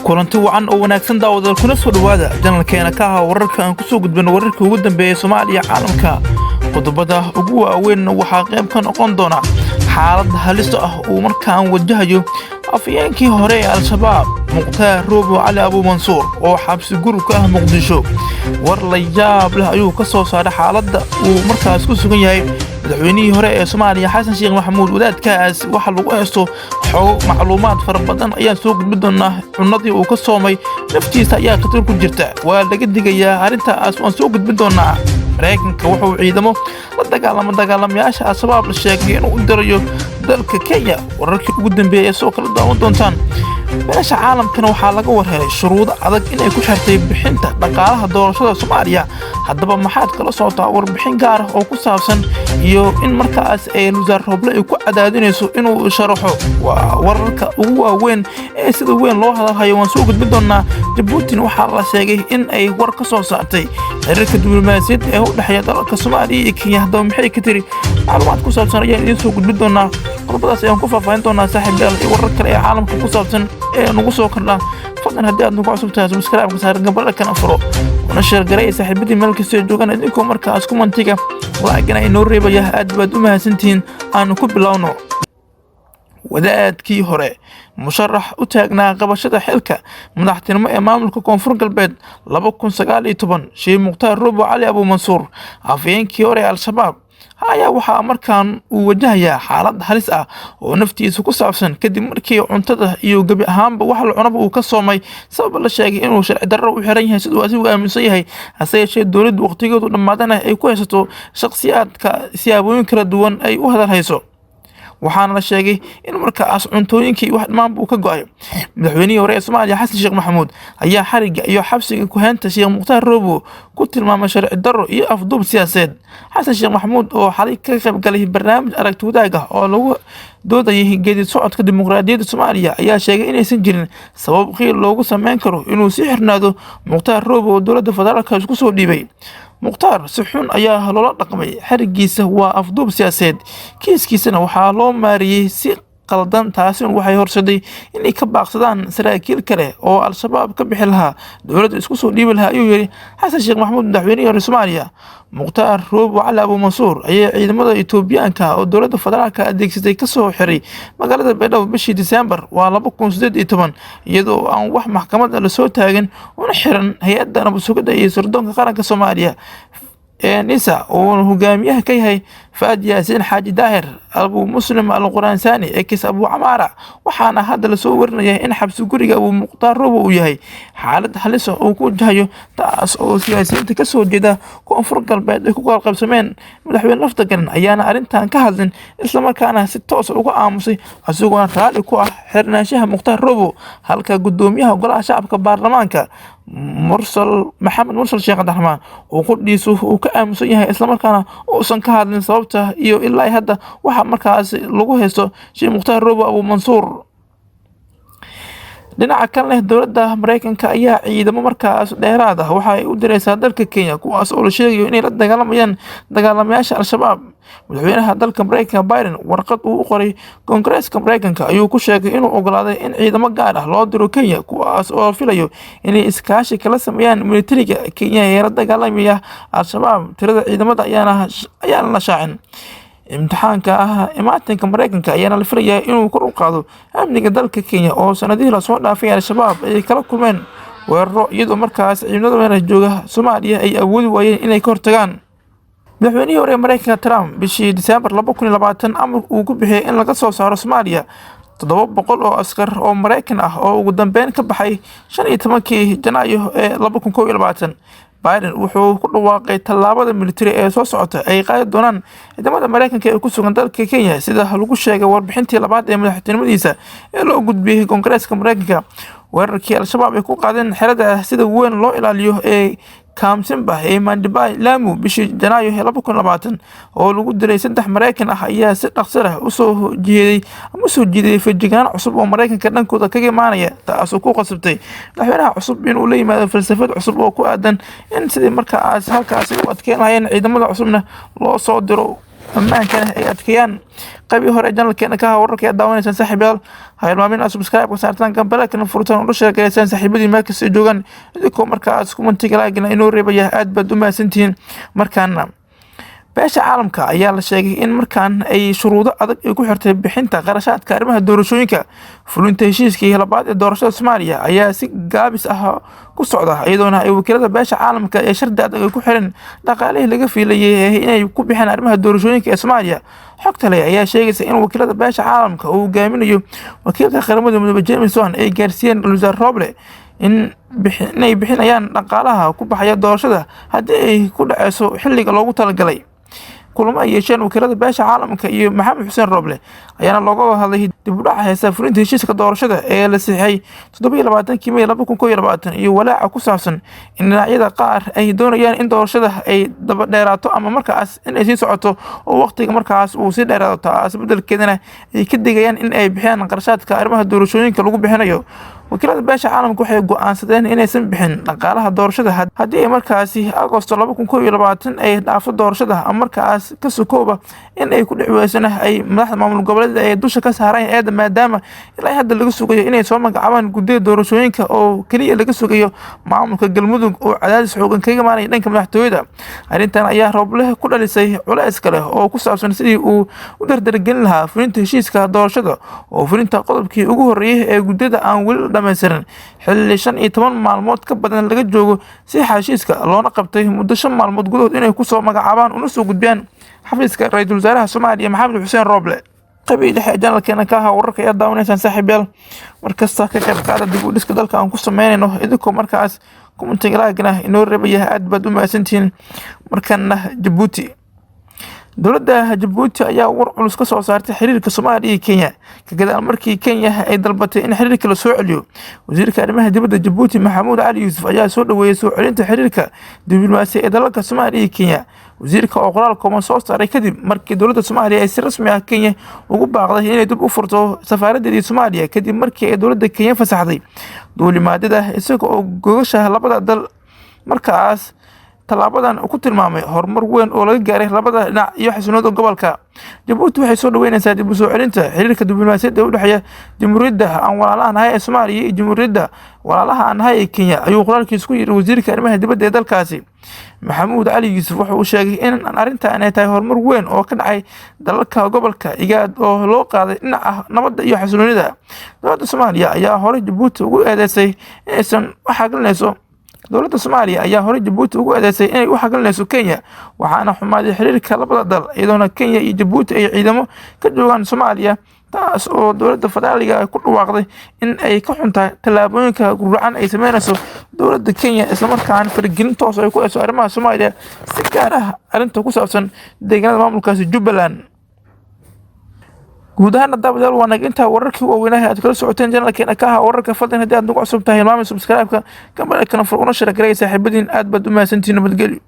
kulanti wacan oo wanaagsan daawadayaal kuna soo dhawaada janalkeena ka ah wararka aan ku soo gudbino wararkii ugu dambeeyay Soomaaliya caalamka qodobada ugu waaweyn waxaa qayb ka noqon doona xaalad halis ah oo markaan wajahayo afyeenkii hore ee Al-Shabaab Muqtaar Roobo Cali Abu Mansuur oo xabsi guri ka ah Muqdisho war la yaab leh ayuu ka soo saaray xaaladda uu markaas ku sugan yahay madaxweynihii hore ee Soomaaliya Xasan Sheekh Maxamuud wadaadkaas waxa lagu haysto xog macluumaad fara badan ayaan soo gudbin doonaa cunadii uu ka soomay naftiisa ayaa khatar ku jirta waa laga digayaa arintaas waan soo gudbin doonaa Mareykanka wuxuu ciidamo la dagaalamayaasha Al-Shabaab la sheegay inuu u dirayo dalka Kenya wararkii ugu dambeeyay soo kala daawan doontaan meesha caalamkana waxaa laga warhelay shuruudo adag inay ku xirtay bixinta dhaqaalaha doorashada Soomaaliya haddaba maxaad kala socotaa warbixin gaar ah oo ku saabsan iyo in markaas ay Wasaar Roble ku cadaadinayso inuu sharaxo waa wararka ugu waaweyn ee sida weyn loo hadalhayo waan soo gudbin doonaa Djibouti waxaa la sheegay in ay war ka soo saartay xiriirka diblomaasiyadeed ee u dhaxeeya dalalka Soomaaliya iyo Kenya haddaba maxay ka tiri macluumaad ku saabsan ayaan idin soo gudbin doonaa qodobadaas ayaan ku faahfaahin doonaa saaxiibayaal iyo warar kale ee caalamka ku saabsan ee nagu soo kordha fadlan haddii aad nagu cusub tahay subscribe ka saar gabadha kana furo una share garay saaxiibadii meel kasta oo joogan idinkoo markaas ku mantiga laagana inoo reebaya aad baad u mahadsantihiin aan ku bilowno wadaadkii hore musharax u taagnaa qabashada xilka madaxtinimo ee maamulka Koonfur Galbeed 2019 Sheekh Muqtaar Roobo Cali Abu Mansuur afyeenkii hore Al-Shabaab ayaa waxaa markaan uu wajahayaa xaalad halis ah oo naftiisa ku saabsan kadib markii cuntada iyo gabi ahaanba wax la cunaba uu ka soomay sabab la sheegay inuu sharci darro u xiran yahay sidoo asigu aaminsan yahay hase yeeshee dowladdu waqtigeedu dhamaadana ay ku haysato shakhsiyaadka siyaabooyin kala duwan ay u hadalhayso waxaana la sheegay in markaas cuntooyinkii wax dhammaan uu ka go'ay madaxweynihii hore ee Soomaaliya Xasan Sheekh Maxamuud ayaa xariga iyo xabsiga ku haynta Sheekh Muqtaar Roobo ku tilmaamay sharci darro iyo afduub siyaasadeed Xasan Sheekh Maxamuud oo xalay ka qayb galay barnaamij aragti wadaag ah oo lagu doodayay geedi socodka dimuqraadiyadda Soomaaliya ayaa sheegay inaysan jirin sabab qiil loogu sameyn karo inuu si xirnaado Muqtaar Roobo oo dowladda federaalka isku soo dhiibay Muqtaar si xun ayaa loola dhaqmay xarigiisa waa afduub siyaasadeed kiiskiisana waxaa loo maariyay si qaldan taasina waxay horseeday inay ka baaqsadaan saraakiil kale oo Al-Shabaab ka bixi lahaa dowladda isku soo dhiibi lahaa ayuu yiri Xasan Sheekh Maxamuud madaxweynihii hore Soomaaliya Muqtaar Roobo Cali Abu Mansuur ayaa ciidamada Itoobiyaanka oo dowladda federaalka adeegsatay ka soo xiray magaalada Baydhabo bishii December 2018 iyadoo aan wax maxkamad la soo taagin una xiran hay'adda nabad sugidda iyo sirdoonka qaranka Soomaaliya نساء وهجاميها كيهي فأد ياسين حاج داهر أبو مسلم القرآنساني إكس أبو عمارة وحانا هذا لسورنا يهي إن حبس قريق أبو مقتار ربو يهي حالة حلسة وكون جايو تاس أو سياسين تكسو جدا كونفر قلبات كوكال قبسمين مدحوين لفتقن أيانا أرنتان كهذن إسلام كان ستوس وكو آمسي أسوغوان رالي كوا حرناشيها مقتار ربو هالكا قدوميها وقلع شعبك بارلمانكا محمد مرسل شيخ عبد الرحمن وقديسه وكأمسن yahay isla markaana uusan ka hadlin sababta iyo ilaa hadda waxa markaas lagu haysto Sheekh Muqtaar Roobo Abu Mansuur dhinaca kale dowladda Mareykanka ayaa ciidamo markaas dheeraad ah waxa ay u diraysaa dalka Kenya kuwaas oo la sheegayo inay la dagaalamayaan dagaalamayaasha Al-Shabaab madaxweynaha dalka Mareykanka Biden warqad uu u qoray Koongareeska Mareykanka ayuu ku sheegay inuu ogolaaday in ciidamo gaar ah loo diro Kenya kuwaas oo filayo inay iskaashi kala sameeyaan militariga Kenya ee la dagaalamaya Al-Shabaab tirada ciidamada ayaana la shaacin imtixaanka imaatinka Mareykanka ayaana la filayaa inuu kor u qaado amniga dalka Kenya oo sanadihii la soo dhaafay Al-Shabaab ay kala kulmeen weeraro iyadoo markaas ciidamada meelaha jooga Soomaaliya ay awoodi waayeen inay ka hortagaan madaxweynihii hore Mareykanka Trump bishii December 2020 amar uu ku bixiyay in laga soo saaro Soomaaliya 700 oo askar oo Mareykan ah oo ugu dambeyn ka baxay 15 Janaayo ee 2021 Biden wuxuu ku dhawaaqay tallaabada militari ee soo socota ay qaadi doonaan ciidamada Mareykanka ee ku sugan dalka Kenya sida lagu sheegay warbixintii labaad ee madaxtinimadiisa ee loo gudbiyay Koongareeska Mareykanka weerarkii Al-Shabaab ay ku qaadeen xerada sida weyn loo ilaaliyo ee Kamsimba ee Mandibay Lamu bishii Janaayo 2020 oo lagu diray 3 Mareykan ah ayaa si dhaqso ah u soo jeeday feejignaan cusub oo Mareykanka dhankooda kaga imaanaya taas oo ku qasabtay madaxweynaha cusub inuu la yimaado falsafad cusub oo ku aadan in sidii markaas halkaas u adkeenayeen ciidamada cusubna loo soo diro ammaankana ay adkeeyaan. qaybii hore janalkeena ka wararka ee daawanaysan saaxiibayaal ha hilmaamin aad subscribe ka saartaan gambalakana furtaan u sheegaysaan saaxiibadii meel kasta joogaan idinkoo markaas kumentiga laagina inoo reebaya aad baad u mahadsantihiin. markaana beesha caalamka ayaa la sheegay in markaan ay shuruudo adag ay ku xirtay bixinta qarashaadka arrimaha doorashooyinka. fulinta heshiiskii labaad ee doorashada Soomaaliya ayaa si gaabis ah ku socda iyadoona ay wakiilada beesha caalamka ee shardi adag ay ku xiran dhaqaalihii laga fiilayay inay ku bixiyaan arrimaha doorashooyinka ee Soomaaliya. xogta leh ayaa sheegaysa in wakiilada beesha caalamka uu hogaaminayo wakiilka qaramada midoobay James Wan ay gaarsiiyeen Luis Roble inay bixinayaan dhaqaalaha ku baxaya doorashada haddii ay ku dhaceyso xilliga loogu talagalay. kulamo ay yeesheen wakiilada beesha caalamka iyo Maxamed Xuseen Roble ayaana looga hadlay dib u dhaca heesa fulinta heshiiska doorashada ee la saxiixay 27 May 2021 iyo walaaca ku saabsan in dhinacyada qaar ay doonayaan in doorashada ay daba dheeraato ama markaas in ay sii socoto oo waqtiga markaas uu sii dheeraado taas beddelkeedana ay ka digayaan in ay bixiyaan qarashaadka arrimaha doorashooyinka lagu bixinayo. wakiilada beesha caalamka waxay go'aansadeen inaysan bixin dhaqaalaha doorashada haddii ay markaasi Agoosto 2021 ay dhaafto doorashada ama markaas ka sokooba in ay ku dhicweysana ay madaxda maamul goboleed ee dusha ka saaraan eeda maadaama ilaa hadda laga sugayo inay soo magacaabaan guddiga doorashooyinka oo kaliya laga sugayo maamulka Galmudug oo cadaadis xooggan kaga imaanaya dhanka madaxtooyada. arrintan ayaa Roble ku dhalisay culays kale oo ku saabsan sidii uu u dardargelin lahaa fulinta heshiiska doorashada oo fulinta qodobkii ugu horeeyay ee guddida aan weli dhammaystiran xilli 15 maalmood ka badan laga joogo si heshiiska loona qabtay muddo 5 maalmood gudahood inay ku soo magacaabaan una soo gudbiyaan xafiiska ra'iisul wasaaraha Soomaaliya Maxamed Xuseen Roble. qabii dhexe janalkeena ka wararka ee daawanaysan saaxiibayaal markasta ka qayb qaada dib u dhiska dalka aan ku sameynayno idinkoo markaas kumentiga laagina inoo reebaya aad baad u mahadsantihiin. markana Djibouti dowladda Djibouti ayaa war culus ka soo saartay xiriirka Soomaaliya iyo Kenya ka gadaal markii Kenya ay dalbatay in xiriirka la soo celiyo. wasiirka arrimaha dibadda Djibouti Maxamuud Cali Yuusuf ayaa soo dhaweeyay soo celinta xiriirka diblomaasiyadeed ee dalalka Soomaaliya iyo Kenya. wasiirka oo qoraal kooban soo saaray kadib markii dowladda Soomaaliya ay si rasmi ah Kenya ugu baaqday inay dib u furto safaaradeedii Soomaaliya kadib markii ay dowladda Kenya fasaxday duulimaadada isaga oo gogasha labada dal. markaas talaabadan ku tilmaamay horumar weyn oo laga gaaray labada dhinac iyo xasuunada gobolka. Djibouti waxay soo dhaweynaysaa dib u soo celinta xiriirka diblomaasiyadeed ee u dhexeeya Jamhuuriyadda aan walaalaha nahay ee Soomaaliya iyo Jamhuuriyadda walaalaha aan nahay ee Kenya ayuu qoraalkiisa ku yiri wasiirka arrimaha dibadda ee dalkaasi. Maxamuud Cali Yuusuf waxa uu sheegay in arrintan ay tahay horumar weyn oo ka dhacay dalalka gobolka IGAD oo loo qaaday dhinaca nabadda iyo xasuunida. dowladda Soomaaliya ayaa hore Djibouti ugu eedeysay inaysan dowladda Soomaaliya ayaa hore Djibouti ugu eedeysay inay u xaqilinayso Kenya waxaana xumaaday xiriirka labada dal iyadoona Kenya iyo Djibouti ay ciidamo ka joogaan Soomaaliya taas oo dowladda federaalka ku dhawaaqday in ay ka xuntahay tallaabooyinka gurracan ay sameynayso dowladda Kenya isla markaana faragelin toos ay ku hayso arrimaha Soomaaliya si gaar ah arrinta ku saabsan deegaanada maamulkaasi Jubbaland. guud ahaan daawadayaal wanaagta wararkii waaweynaa aad kala socoteen janalkeena ka wararka fadlan haddii aad nagu cusub tahay hilmaami subscribe-ka gambalka fur una share gareey saaxiibadiin aad baad u mahadsantihiin nabadgelyo.